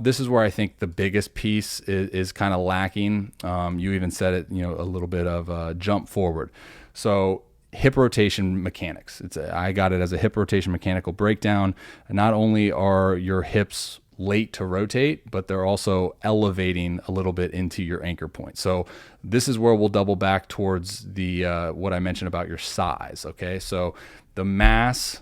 this is where I think the biggest piece is kind of lacking. You even said it, a little bit of a jump forward. So hip rotation mechanics. I got it as a hip rotation mechanical breakdown. Not only are your hips late to rotate, but they're also elevating a little bit into your anchor point. So this is where we'll double back towards the what I mentioned about your size. Okay, so the mass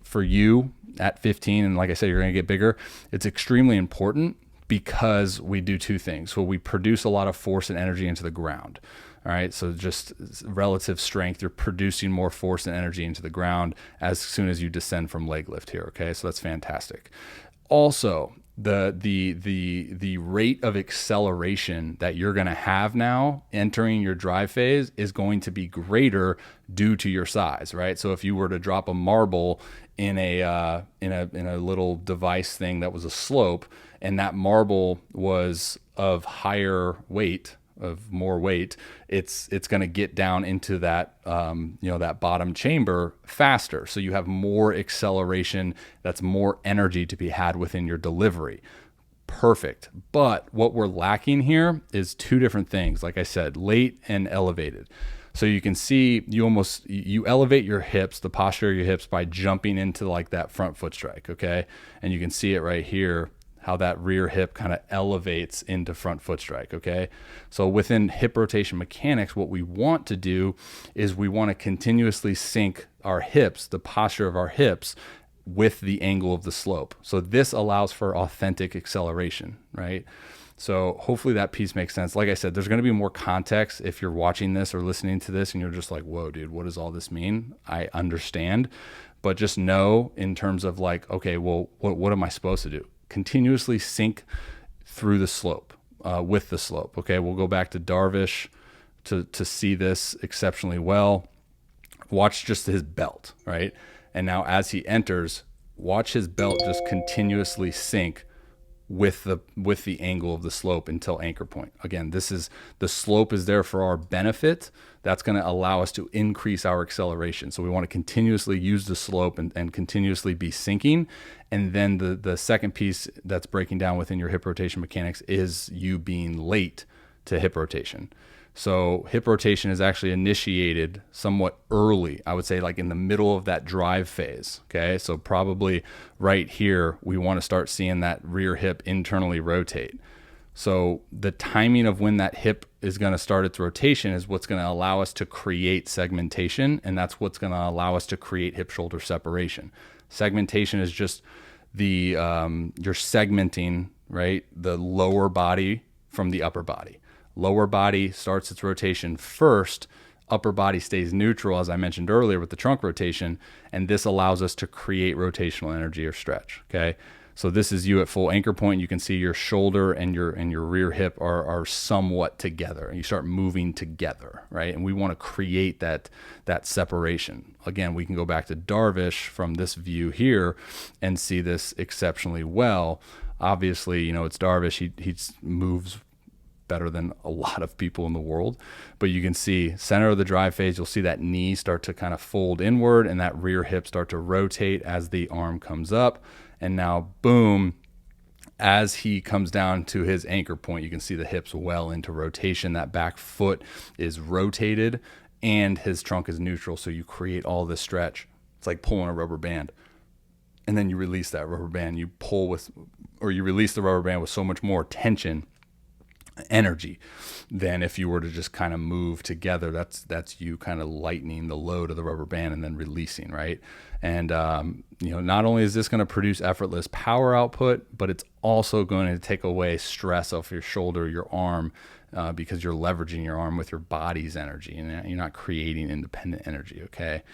for you at 15, and like I said, you're going to get bigger. It's extremely important because we do two things. So we produce a lot of force and energy into the ground. All right, so just relative strength, you're producing more force and energy into the ground as soon as you descend from leg lift here. Okay, so that's fantastic. Also, the rate of acceleration that you're going to have now entering your drive phase is going to be greater due to your size, right? So if you were to drop a marble in a little device thing that was a slope, and that marble was of higher weight, of more weight, it's going to get down into that that bottom chamber faster. So you have more acceleration. That's more energy to be had within your delivery. Perfect. But what we're lacking here is two different things. Like I said, late and elevated. So you can see you elevate your hips, the posture of your hips, by jumping into like that front foot strike. Okay, and you can see it right here, how that rear hip kind of elevates into front foot strike, okay? So within hip rotation mechanics, what we want to do is we want to continuously sync our hips, the posture of our hips, with the angle of the slope. So this allows for authentic acceleration, right? So hopefully that piece makes sense. Like I said, there's going to be more context if you're watching this or listening to this and you're just like, whoa, dude, what does all this mean? I understand, but just know in terms of like, okay, well, what am I supposed to do? Continuously sync through the slope, with the slope. Okay, we'll go back to Darvish to see this exceptionally well. Watch just his belt, right? And now as he enters, watch his belt just continuously sync with the angle of the slope until anchor point. Again, the slope is there for our benefit. That's going to allow us to increase our acceleration. So we want to continuously use the slope and continuously be sinking. And then the second piece that's breaking down within your hip rotation mechanics is you being late to hip rotation. So hip rotation is actually initiated somewhat early. I would say like in the middle of that drive phase. Okay, so probably right here, we want to start seeing that rear hip internally rotate. So the timing of when that hip is going to start its rotation is what's going to allow us to create segmentation, and that's what's going to allow us to create hip shoulder separation. Segmentation is just you're segmenting, right, the lower body from the upper body. Lower body starts its rotation first, upper body stays neutral, as I mentioned earlier with the trunk rotation, and this allows us to create rotational energy or stretch, okay? So this is you at full anchor point. You can see your shoulder and your rear hip are somewhat together, and you start moving together, right? And we want to create that separation. Again, we can go back to Darvish from this view here and see this exceptionally well. Obviously, it's Darvish. He moves better than a lot of people in the world, but you can see center of the drive phase, you'll see that knee start to kind of fold inward and that rear hip start to rotate as the arm comes up. And now boom, as he comes down to his anchor point, you can see the hips well into rotation. That back foot is rotated and his trunk is neutral. So you create all this stretch. It's like pulling a rubber band, and then you release that rubber band. You release the rubber band with so much more tension, energy, than if you were to just kind of move together. That's you kind of lightening the load of the rubber band and then releasing, right? And not only is this going to produce effortless power output, but it's also going to take away stress off your shoulder, your arm, because you're leveraging your arm with your body's energy, and you're not creating independent energy. Okay,